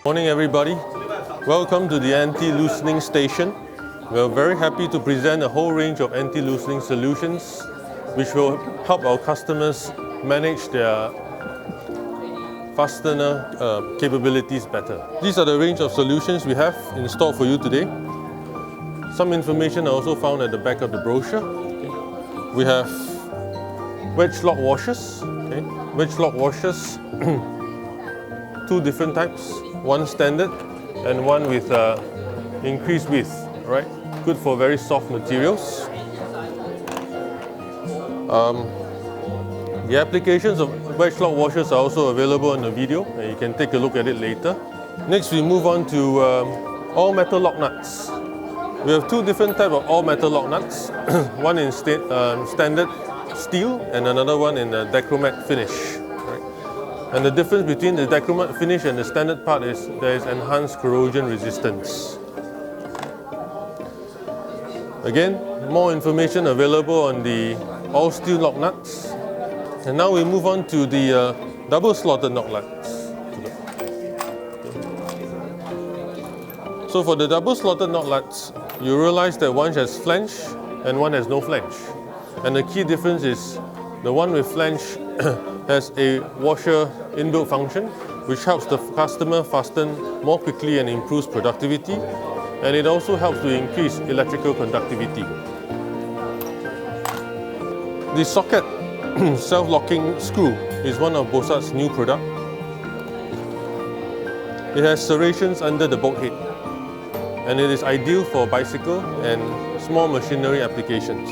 Morning everybody, welcome to the anti-loosening station. We're very happy to present a whole range of anti-loosening solutions which will help our customers manage their fastener capabilities better. These are the range of solutions we have in store for you today. Some information are also found at the back of the brochure. We have wedge lock washers. Wedge lock washers, two different types. One standard and one with increased width, right? Good for very soft materials. The applications of wedge lock washers are also available in the video, and you can take a look at it later. Next, we move on to all metal lock nuts. We have two different types of all metal lock nuts. One in standard steel and another one in a dichromat finish. And the difference between the dichromat finish and the standard part is there is enhanced corrosion resistance. Again, more information available on the all steel lock nuts. And now we move on to the double slotted lock nuts. So for the double slotted knock nuts, you realize that one has flange and one has no flange. And the key difference is the one with flange has a washer inbuilt function which helps the customer fasten more quickly and improves productivity, and it also helps to increase electrical conductivity. The socket self-locking screw is one of Bossard's new product. It has serrations under the bolt head, and it is ideal for bicycle and small machinery applications.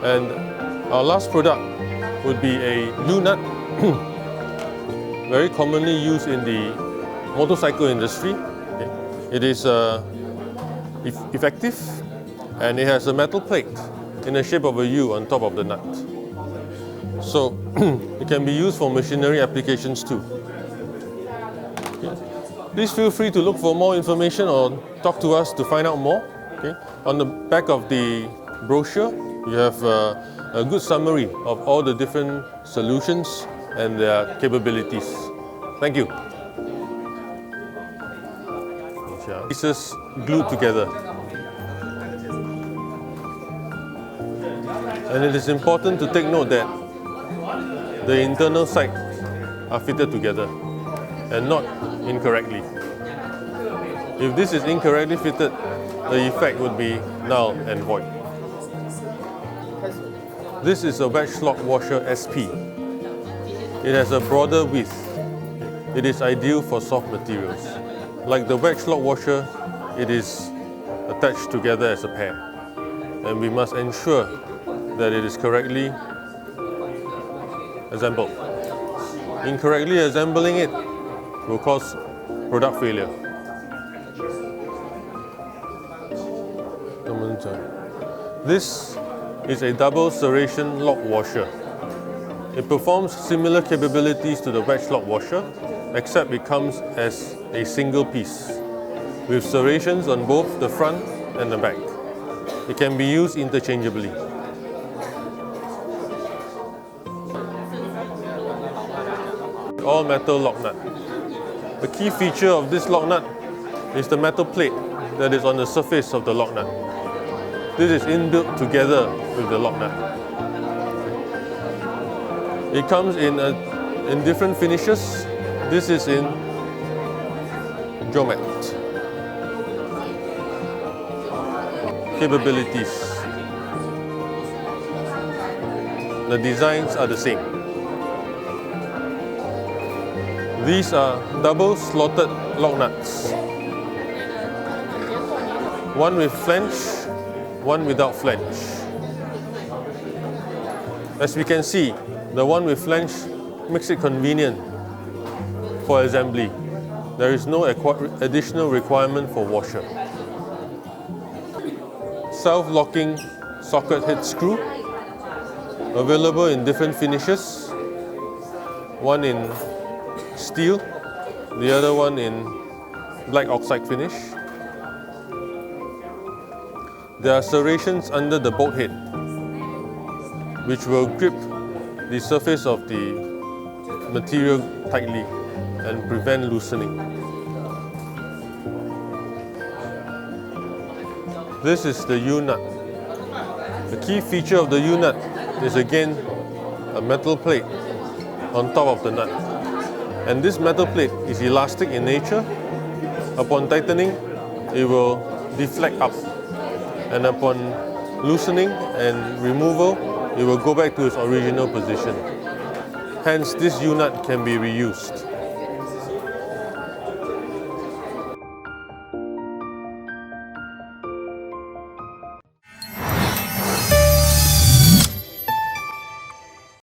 And our last product would be a glue nut, very commonly used in the motorcycle industry. It is effective, and it has a metal plate in the shape of a U on top of the nut. So it can be used for machinery applications too. Please feel free to look for more information or talk to us to find out more. On the back of the brochure, you have a good summary of all the different solutions and their capabilities. Thank you. Pieces glued together. And it is important to take note that the internal sides are fitted together and not incorrectly. If this is incorrectly fitted, the effect would be null and void. This is a wedge lock washer SP. It has a broader width. It is ideal for soft materials. Like the wedge lock washer, it is attached together as a pair. And we must ensure that it is correctly assembled. Incorrectly assembling it will cause product failure. This is a double serration lock washer. It performs similar capabilities to the wedge lock washer, except it comes as a single piece, with serrations on both the front and the back. It can be used interchangeably. All metal lock nut. The key feature of this lock nut is the metal plate that is on the surface of the lock nut. This is inbuilt together with the lock nut. It comes in different finishes. This is in Geomat. Capabilities. The designs are the same. These are double slotted lock nuts. One with flange, one without flange. As we can see, the one with flange makes it convenient for assembly. There is no additional requirement for washer. Self-locking socket head screw, available in different finishes. One in steel, the other one in black oxide finish. There are serrations under the bolt head, which will grip the surface of the material tightly. and prevent loosening. This is the U-nut. The key feature of the U-nut is again a metal plate on top of the nut. And this metal plate is elastic in nature. Upon tightening, it will deflect up. And upon loosening and removal, it will go back to its original position. Hence, this U-nut can be reused.